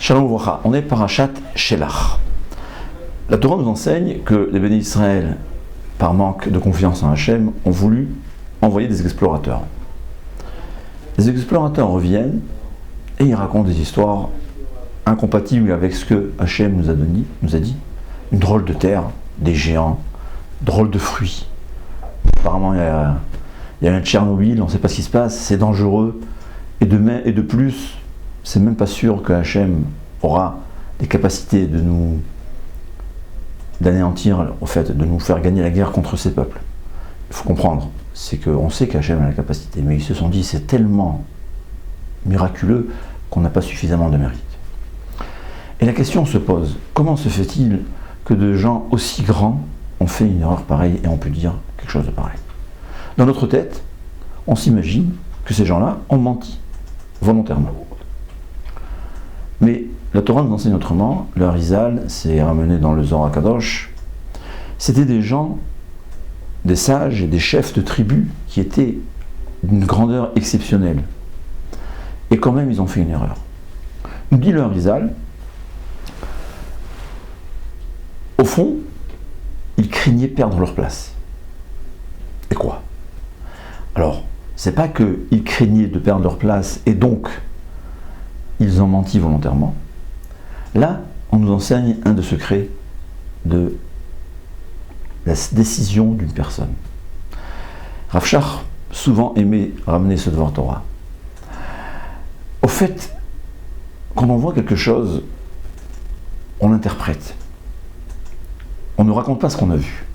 Shalom Uvracha, on est parashat Shelach. La Torah nous enseigne que les bénis d'Israël, par manque de confiance en Hachem, ont voulu envoyer des explorateurs. Les explorateurs reviennent et ils racontent des histoires incompatibles avec ce que Hachem nous a dit. Une drôle de terre, des géants, drôle de fruits. Apparemment, il y a un Tchernobyl, on ne sait pas ce qui se passe, c'est dangereux. Et de plus, c'est même pas sûr que Hachem aura des capacités d'anéantir, au fait, de nous faire gagner la guerre contre ces peuples. Il faut comprendre, c'est qu'on sait qu'Hachem a la capacité, mais ils se sont dit c'est tellement miraculeux qu'on n'a pas suffisamment de mérite. Et la question se pose, comment se fait-il que de gens aussi grands ont fait une erreur pareille et ont pu dire quelque chose de pareil? Dans notre tête, on s'imagine que ces gens-là ont menti, volontairement. Mais la Torah nous enseigne autrement, le Harizal, c'est ramené dans le Zohar HaKadosh, c'était des gens, des sages et des chefs de tribus qui étaient d'une grandeur exceptionnelle. Et quand même, ils ont fait une erreur. Nous dit le Harizal, au fond, ils craignaient perdre leur place. Et quoi? Alors, c'est pas qu'ils craignaient de perdre leur place et donc ils ont menti volontairement. Là, on nous enseigne un des secrets de la décision d'une personne. Rav Shach souvent aimait ramener ce devoir Torah. Au fait, quand on voit quelque chose, on l'interprète. On ne raconte pas ce qu'on a vu.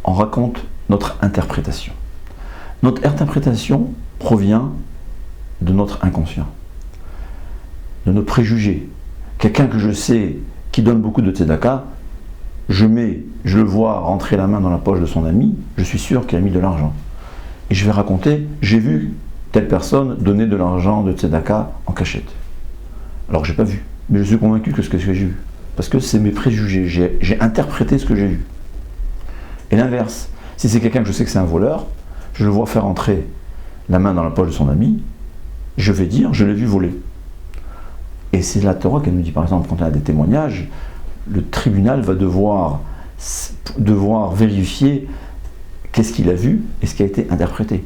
On raconte notre interprétation. Notre interprétation provient de notre inconscient, de nos préjugés. Quelqu'un que je sais qui donne beaucoup de tzedaka, je le vois rentrer la main dans la poche de son ami, je suis sûr qu'il a mis de l'argent. Et je vais raconter, j'ai vu telle personne donner de l'argent de tzedaka en cachette. Alors que je n'ai pas vu, mais je suis convaincu que ce que j'ai vu. Parce que c'est mes préjugés, j'ai interprété ce que j'ai vu. Et l'inverse, si c'est quelqu'un que je sais que c'est un voleur, je le vois faire entrer la main dans la poche de son ami, je vais dire, je l'ai vu voler. Et c'est la Torah qu'elle nous dit, par exemple, quand on a des témoignages, le tribunal va devoir vérifier qu'est-ce qu'il a vu et ce qui a été interprété.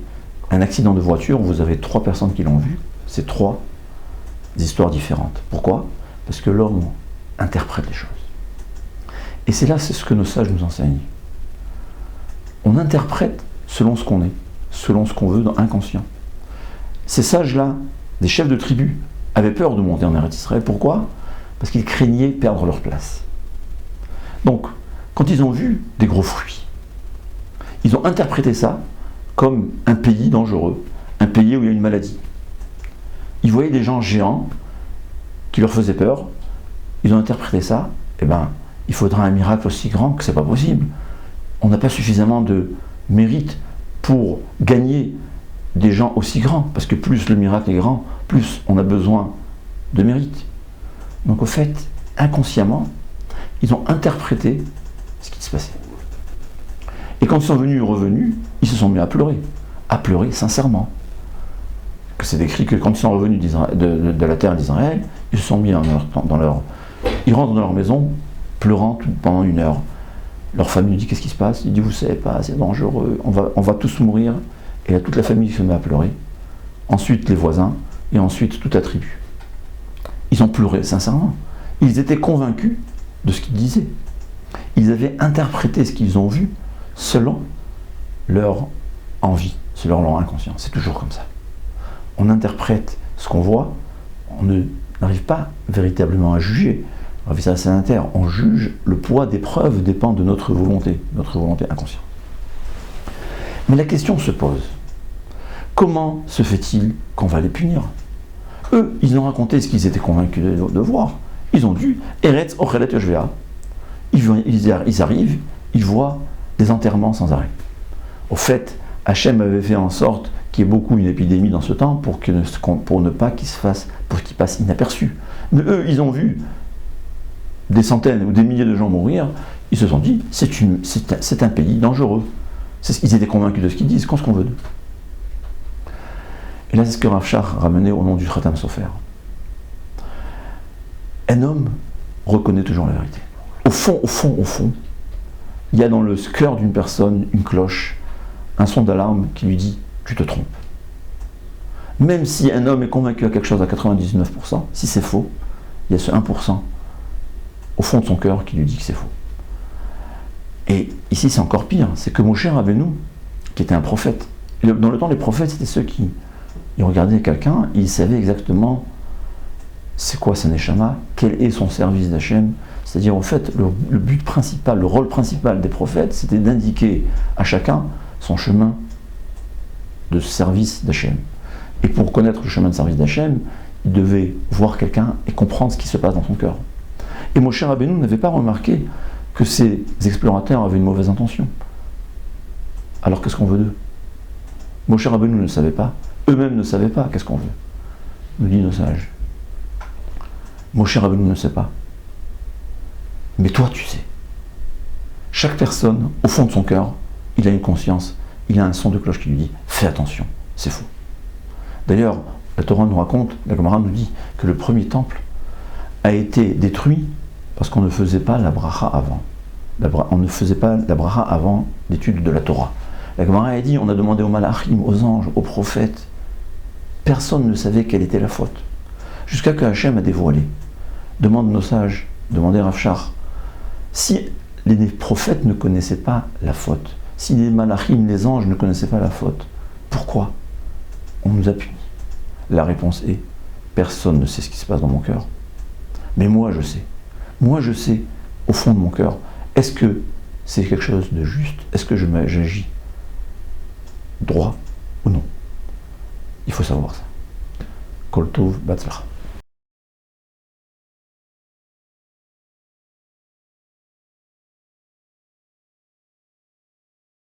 Un accident de voiture, vous avez 3 personnes qui l'ont vu, c'est 3 histoires différentes. Pourquoi? Parce que l'homme interprète les choses. Et c'est là, c'est ce que nos sages nous enseignent. On interprète selon ce qu'on est, selon ce qu'on veut dans l'inconscient. Ces sages-là, des chefs de tribu, avaient peur de monter en Eretz Israël. Pourquoi? Parce qu'ils craignaient perdre leur place. Donc, quand ils ont vu des gros fruits, ils ont interprété ça comme un pays dangereux, un pays où il y a une maladie. Ils voyaient des gens géants qui leur faisaient peur, ils ont interprété ça, il faudra un miracle aussi grand que c'est pas possible. On n'a pas suffisamment de mérite pour gagner des gens aussi grands, parce que plus le miracle est grand, plus on a besoin de mérite. Donc au fait, inconsciemment, ils ont interprété ce qui se passait. Et quand ils sont revenus, ils se sont mis à pleurer sincèrement. C'est décrit que quand ils sont revenus de la terre d'Israël, ils se sont mis ils rentrent dans leur maison, pleurant pendant 1 heure. Leur famille dit, qu'est-ce qui se passe? Il dit, vous savez pas, c'est dangereux, on va tous mourir. Et là, toute la famille se met à pleurer. Ensuite, les voisins, et ensuite toute la tribu. Ils ont pleuré sincèrement. Ils étaient convaincus de ce qu'ils disaient. Ils avaient interprété ce qu'ils ont vu selon leur envie, selon leur inconscient. C'est toujours comme ça. On interprète ce qu'on voit, on n'arrive pas véritablement à juger. On juge, le poids des preuves dépend de notre volonté inconsciente. Mais la question se pose, comment se fait-il qu'on va les punir? Eux, ils ont raconté ce qu'ils étaient convaincus de voir. Ils ont dit, Eretz Ochelet Yoshvea. Ils arrivent, ils voient des enterrements sans arrêt. Au fait, Hachem avait fait en sorte qu'il y ait beaucoup une épidémie dans ce temps pour ne pas qu'il passe inaperçu. Mais eux, ils ont vu des centaines ou des milliers de gens mourir, ils se sont dit, c'est un pays dangereux. Ils étaient convaincus de ce qu'ils disent, qu'est-ce qu'on veut d'eux? Et là, c'est ce que Rav Shach ramenait au nom du Khatam Sofer. Un homme reconnaît toujours la vérité. Au fond, il y a dans le cœur d'une personne une cloche, un son d'alarme qui lui dit « tu te trompes ». Même si un homme est convaincu à quelque chose à 99%, si c'est faux, il y a ce 1% au fond de son cœur qui lui dit que c'est faux. Et ici c'est encore pire, c'est que Moshe Rabbeinu, qui était un prophète, dans le temps les prophètes c'était ceux qui ils regardaient quelqu'un, ils savaient exactement c'est quoi sa neshama, quel est son service d'Hachem. C'est-à-dire, en fait, le but principal, le rôle principal des prophètes, c'était d'indiquer à chacun son chemin de service d'Hachem. Et pour connaître le chemin de service d'Hachem, il devait voir quelqu'un et comprendre ce qui se passe dans son cœur. Et Moshe Rabbeinu n'avait pas remarqué que ces explorateurs avaient une mauvaise intention. Alors qu'est-ce qu'on veut d'eux? Moshe Rabbeinu ne savait pas, eux-mêmes ne savaient pas qu'est-ce qu'on veut, nous dit nos sages. Moshe Rabbeinu ne sait pas. Mais toi, tu sais. Chaque personne, au fond de son cœur, il a une conscience, il a un son de cloche qui lui dit « fais attention, c'est faux ». D'ailleurs, la Torah nous raconte, la Gemara nous dit que le premier temple a été détruit parce qu'on ne faisait pas la bracha avant. On ne faisait pas la bracha avant l'étude de la Torah. La Gemara a dit, on a demandé aux malachim, aux anges, aux prophètes, personne ne savait quelle était la faute. Jusqu'à que Hachem a dévoilé. Demande nos sages, demandez Rav Shach, si les prophètes ne connaissaient pas la faute, si les malachim, les anges ne connaissaient pas la faute, pourquoi on nous a punis? La réponse est, personne ne sait ce qui se passe dans mon cœur. Mais moi je sais. Moi je sais, au fond de mon cœur, est-ce que c'est quelque chose de juste? Est-ce que j'agis droit ou non? Il faut savoir ça. Kol Tov, Batzlach.